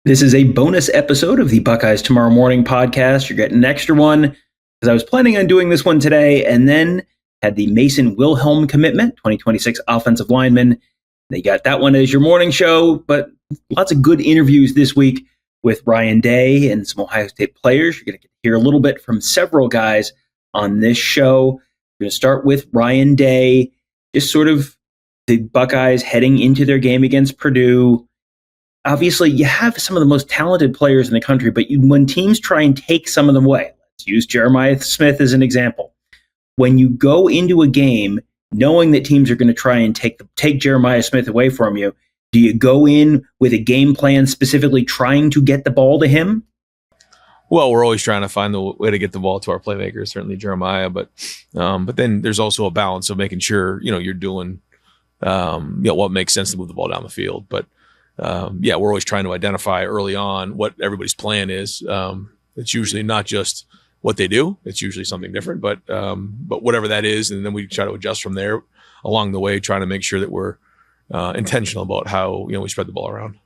This is a bonus episode of the Buckeyes TomOrrow Morning podcast. You're getting an extra one because I was planning on doing this one today and then had the Mason Wilhelm commitment, 2026 offensive lineman. They got that one as your morning show, but lots of good interviews this week with Ryan Day and some Ohio State players. You're going to hear a little bit from several guys on this show. We're going to start with Ryan Day, just sort of the Buckeyes heading into their game against Purdue. Obviously, you have some of the most talented players in the country, but when teams try and take some of them away, let's use Jeremiah Smith as an example. When you go into a game knowing that teams are going to try and take Jeremiah Smith away from you, do you go in with a game plan specifically trying to get the ball to him? Well, we're always trying to find the way to get the ball to our playmakers, certainly Jeremiah, but then there's also a balance of making sure, you're doing what makes sense to move the ball down the field. But we're always trying to identify early on what everybody's plan is. It's usually not just what they do; it's usually something different. But whatever that is, and then we try to adjust from there along the way, trying to make sure that we're intentional about how we spread the ball around.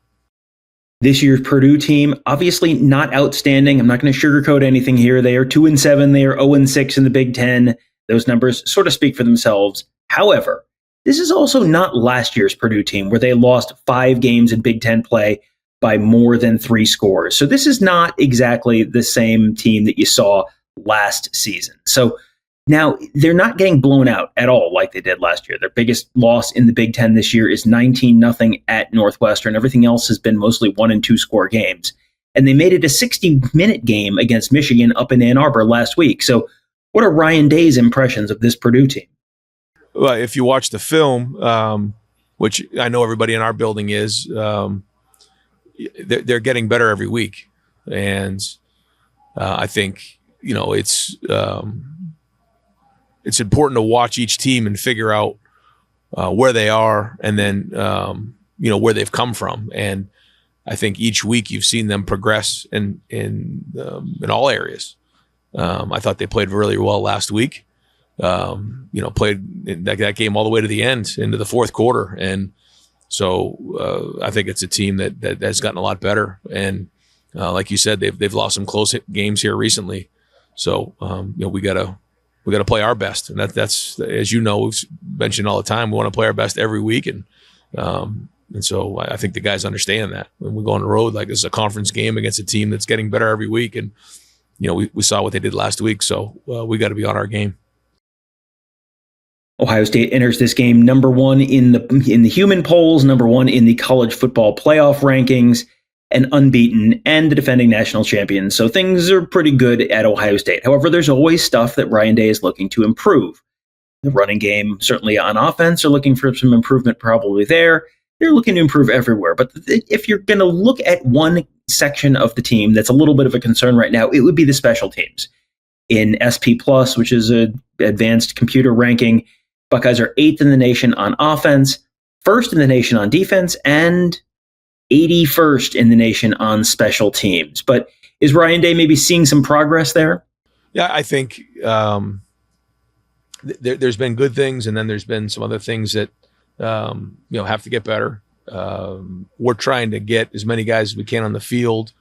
This year's Purdue team, obviously not outstanding. I'm not going to sugarcoat anything here. They are 2-7. They are 0-6 in the Big Ten. Those numbers sort of speak for themselves. However, this is also not last year's Purdue team where they lost 5 games in Big Ten play by more than 3 scores. So this is not exactly the same team that you saw last season. So now they're not getting blown out at all like they did last year. Their biggest loss in the Big Ten this year is 19-0 at Northwestern. Everything else has been mostly 1 and 2 score games. And they made it a 60-minute game against Michigan up in Ann Arbor last week. So what are Ryan Day's impressions of this Purdue team? Well, if you watch the film, which I know everybody in our building is, they're getting better every week. And I think, it's important to watch each team and figure out where they are and then, where they've come from. And I think each week you've seen them progress in all areas. I thought they played really well last week. Played that game all the way to the end, into the fourth quarter. And so I think it's a team that has gotten a lot better. And like you said, they've lost some close games here recently. So, we got to play our best. And that's, as you know, we've mentioned all the time, we want to play our best every week. And so I think the guys understand that when we go on the road, like this is a conference game against a team that's getting better every week. And, we saw what they did last week. So we got to be on our game. Ohio State enters this game number 1 in the human polls, number 1 in the college football playoff rankings, and unbeaten, and the defending national champions. So things are pretty good at Ohio State. However, there's always stuff that Ryan Day is looking to improve. The running game, certainly on offense, are looking for some improvement probably there. They're looking to improve everywhere. But if you're going to look at one section of the team that's a little bit of a concern right now, it would be the special teams. In SP+, which is an advanced computer ranking, Buckeyes are 8th in the nation on offense, 1st in the nation on defense, and 81st in the nation on special teams. But is Ryan Day maybe seeing some progress there? Yeah, I think there's been good things, and then there's been some other things that have to get better. We're trying to get as many guys as we can on the field.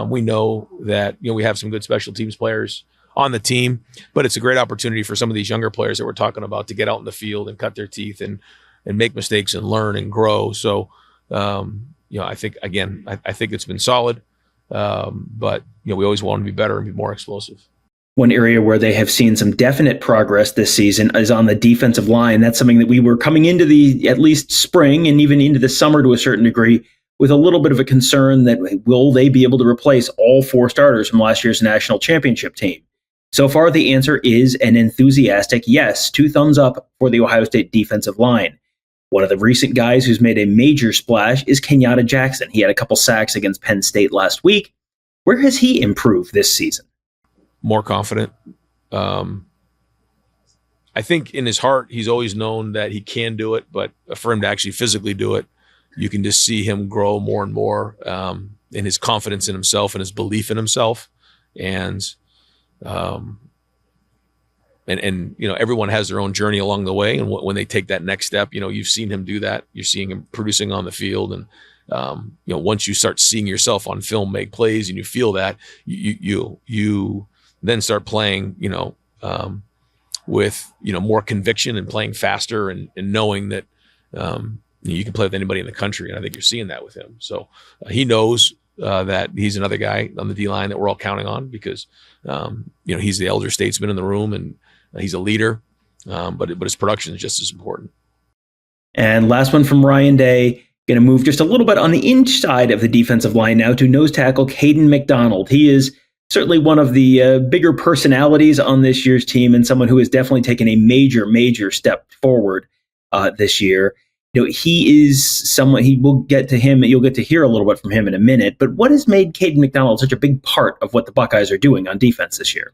We know that we have some good special teams players on the team, but it's a great opportunity for some of these younger players that we're talking about to get out in the field and cut their teeth and make mistakes and learn and grow. So, I think, again, I think it's been solid, but we always want to be better and be more explosive. One area where they have seen some definite progress this season is on the defensive line. That's something that we were coming into at least spring and even into the summer to a certain degree with a little bit of a concern that will they be able to replace all 4 starters from last year's national championship team? So far, the answer is an enthusiastic yes, 2 thumbs up for the Ohio State defensive line. One of the recent guys who's made a major splash is Kenyatta Jackson. He had a couple sacks against Penn State last week. Where has he improved this season? More confident. I think in his heart, he's always known that he can do it, but for him to actually physically do it, you can just see him grow more and more in his confidence in himself and his belief in himself. And everyone has their own journey along the way. And when they take that next step, you've seen him do that. You're seeing him producing on the field. And once you start seeing yourself on film make plays and you feel that, you then start playing, with, more conviction and playing faster and knowing that you can play with anybody in the country. And I think you're seeing that with him. So he knows that he's another guy on the D-line that we're all counting on because, he's the elder statesman in the room and he's a leader, but his production is just as important. And last one from Ryan Day. Going to move just a little bit on the inside of the defensive line now to nose tackle Kaden McDonald. He is certainly one of the bigger personalities on this year's team and someone who has definitely taken a major step forward this year. He is someone, you'll get to hear a little bit from him in a minute, but what has made Kaden McDonald such a big part of what the Buckeyes are doing on defense this year?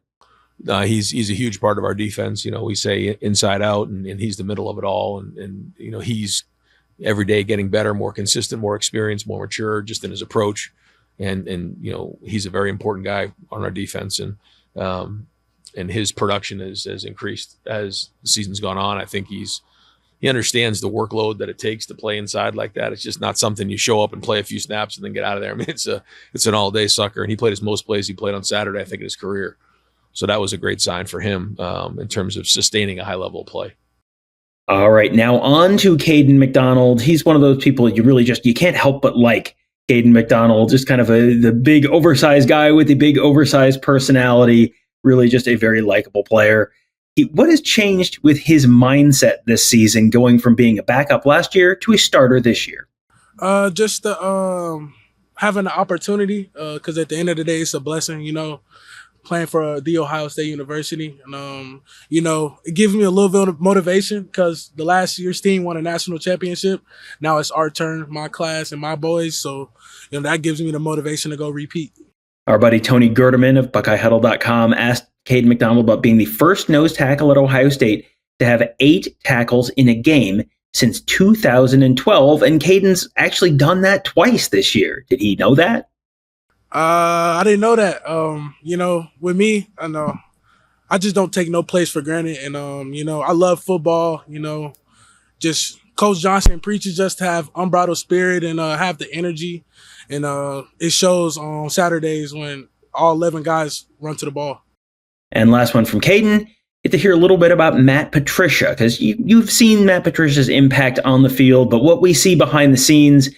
He's a huge part of our defense. We say inside out, and he's the middle of it all. And he's every day getting better, more consistent, more experienced, more mature, just in his approach. And he's a very important guy on our defense. And his production has increased as the season's gone on. I think he understands the workload that it takes to play inside like that. It's just not something you show up and play a few snaps and then get out of there. I mean, it's an all-day sucker. And he played his most plays he played on Saturday, I think, in his career. So that was a great sign for him in terms of sustaining a high level of play. All right, now on to Kaden McDonald. He's one of those people you can't help but like Kaden McDonald, just kind of the big oversized guy with the big oversized personality, really just a very likable player. What has changed with his mindset this season, going from being a backup last year to a starter this year? Just having the opportunity, because at the end of the day, it's a blessing, playing for the Ohio State University. And, it gives me a little bit of motivation because the last year's team won a national championship. Now it's our turn, my class and my boys. So, that gives me the motivation to go repeat. Our buddy Tony Gerderman of BuckeyeHuddle.com asked Kaden McDonald about being the first nose tackle at Ohio State to have 8 tackles in a game since 2012. And Kaden's actually done that twice this year. Did he know that? I didn't know that. With me, I know I just don't take no place for granted. And, I love football, just Coach Johnson preaches us to have unbridled spirit and have the energy. And it shows on Saturdays when all 11 guys run to the ball. And last one from Kaden. Get to hear a little bit about Matt Patricia, because you've seen Matt Patricia's impact on the field, but what we see behind the scenes,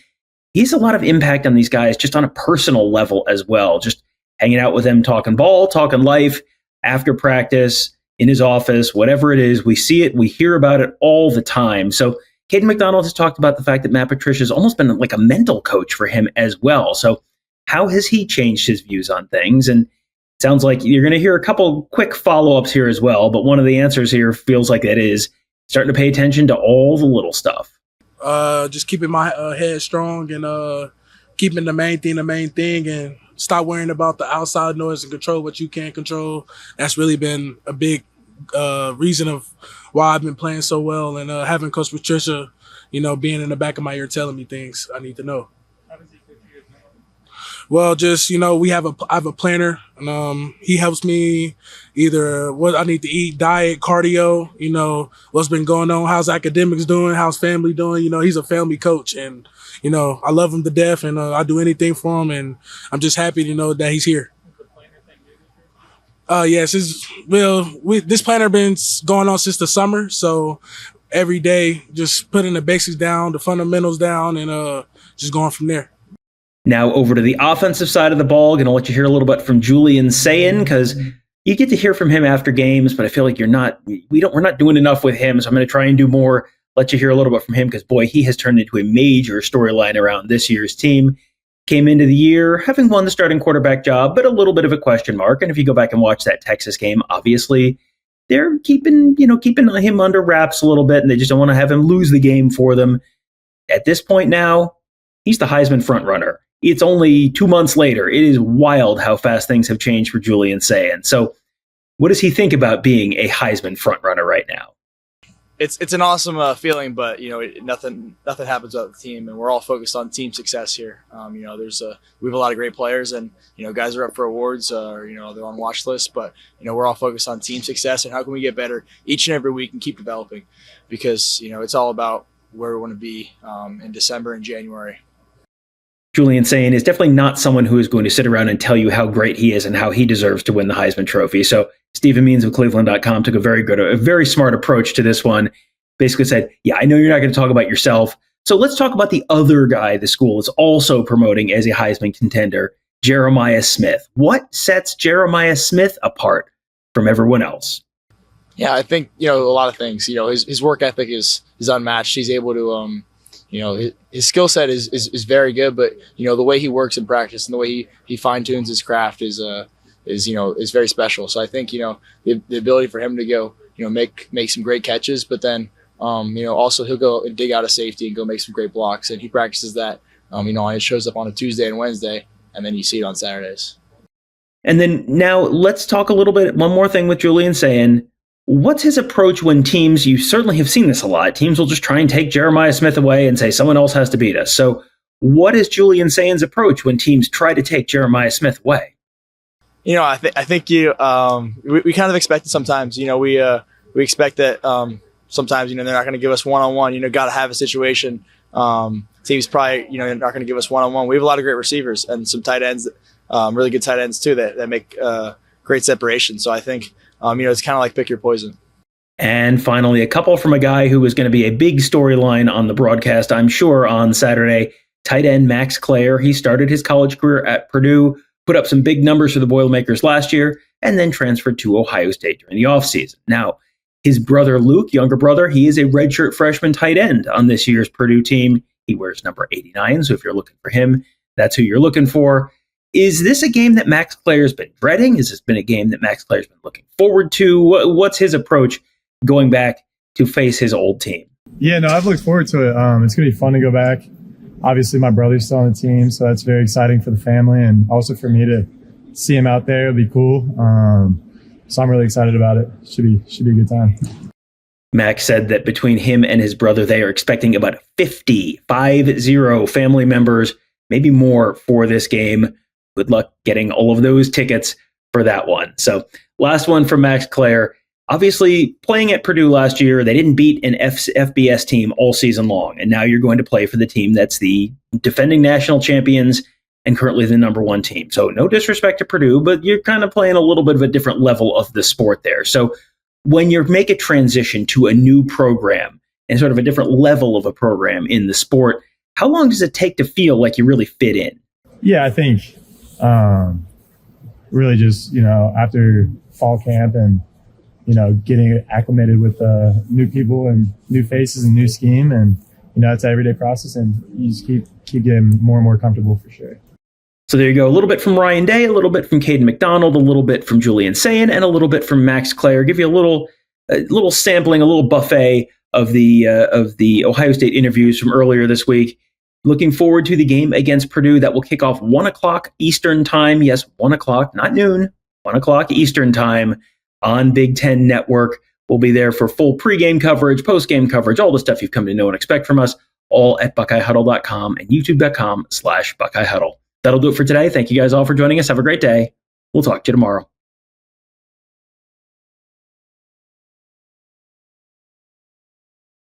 he's a lot of impact on these guys just on a personal level as well. Just hanging out with them, talking ball, talking life, after practice, in his office, whatever it is. We see it, we hear about it all the time. So Kaden McDonald has talked about the fact that Matt Patricia has almost been like a mental coach for him as well. So how has he changed his views on things? And it sounds like you're going to hear a couple quick follow-ups here as well, but one of the answers here feels like it is starting to pay attention to all the little stuff. Just keeping my head strong and keeping the main thing, and stop worrying about the outside noise and control what you can't control. That's really been a big reason of why I've been playing so well, and having Coach Patricia, being in the back of my ear telling me things I need to know. Well, just, I have a planner, and he helps me either what I need to eat, diet, cardio, what's been going on, how's academics doing, how's family doing. He's a family coach, and, I love him to death, and I do anything for him, and I'm just happy to know that he's here. Yes, this planner been going on since the summer, so every day just putting the basics down, the fundamentals down, and just going from there. Now over to the offensive side of the ball. Going to let you hear a little bit from Julian Sayin, because you get to hear from him after games, but I feel like we're not doing enough with him, so I'm going to try and do more. Let you hear a little bit from him, because boy, he has turned into a major storyline around this year's team. Came into the year having won the starting quarterback job, but a little bit of a question mark. And if you go back and watch that Texas game, obviously they're keeping him under wraps a little bit, and they just don't want to have him lose the game for them. At this point now, he's the Heisman frontrunner. It's only 2 months later. It is wild how fast things have changed for Julian Sayin. So what does he think about being a Heisman frontrunner right now? It's an awesome feeling, but nothing happens without the team, and we're all focused on team success here. We have a lot of great players, and guys are up for awards, or they're on watch lists, but we're all focused on team success and how can we get better each and every week and keep developing, because it's all about where we want to be in December and January. Julian Sayin is definitely not someone who is going to sit around and tell you how great he is and how he deserves to win the Heisman Trophy. So Stephen Means of Cleveland.com took a very smart approach to this one. Basically said, yeah, I know you're not going to talk about yourself. So let's talk about the other guy the school is also promoting as a Heisman contender, Jeremiah Smith. What sets Jeremiah Smith apart from everyone else? Yeah, I think, a lot of things. His work ethic is unmatched. He's able to, his skill set is very good, but, the way he works in practice and the way he fine tunes his craft is very special. So I think, the ability for him to go, make some great catches, but then, also he'll go and dig out a safety and go make some great blocks. And he practices that, it shows up on a Tuesday and Wednesday, and then you see it on Saturdays. And then now let's talk a little bit, one more thing with Julian Sayin. What's his approach when teams, you certainly have seen this a lot, teams will just try and take Jeremiah Smith away and say someone else has to beat us. So what is Julian Sayin's approach when teams try to take Jeremiah Smith away? I think we kind of expect it sometimes. We expect that sometimes, they're not going to give us one-on-one. Got to have a situation. Teams probably, not going to give us one-on-one. We have a lot of great receivers and some tight ends, really good tight ends too, that make great separation. So I think, it's kind of like pick your poison. And finally, a couple from a guy who is going to be a big storyline on the broadcast, I'm sure, on Saturday, tight end Max Klare. He started his college career at Purdue, put up some big numbers for the Boilermakers last year, and then transferred to Ohio State during the offseason. Now, his brother Luke, younger brother, he is a redshirt freshman tight end on this year's Purdue team. He wears number 89, so if you're looking for him, that's who you're looking for. Is this a game that Max Klare's been dreading? Has this been a game that Max Klare's been looking forward to? What's his approach going back to face his old team? Yeah, no, I've looked forward to it. It's going to be fun to go back. Obviously, my brother's still on the team, so that's very exciting for the family and also for me to see him out there. It'll be cool. So I'm really excited about it. Should be a good time. Max said that between him and his brother, they are expecting about 50 family members, maybe more, for this game. Good luck getting all of those tickets for that one. So last one from Max Klare. Obviously, playing at Purdue last year, they didn't beat an FBS team all season long. And now you're going to play for the team that's the defending national champions and currently the number one team. So no disrespect to Purdue, but you're kind of playing a little bit of a different level of the sport there. So when you make a transition to a new program and sort of a different level of a program in the sport, how long does it take to feel like you really fit in? Yeah, I think really just, after fall camp and, getting acclimated with new people and new faces and new scheme. And, it's an everyday process and you just keep getting more and more comfortable for sure. So there you go. A little bit from Ryan Day, a little bit from Kaden McDonald, a little bit from Julian Sayin, and a little bit from Max Klare. Give you a little sampling, a little buffet of the Ohio State interviews from earlier this week. Looking forward to the game against Purdue that will kick off 1 o'clock Eastern time. Yes, 1 o'clock, not noon, 1 o'clock Eastern time on Big Ten Network. We'll be there for full pregame coverage, postgame coverage, all the stuff you've come to know and expect from us, all at BuckeyeHuddle.com and YouTube.com/BuckeyeHuddle. That'll do it for today. Thank you guys all for joining us. Have a great day. We'll talk to you tomorrow.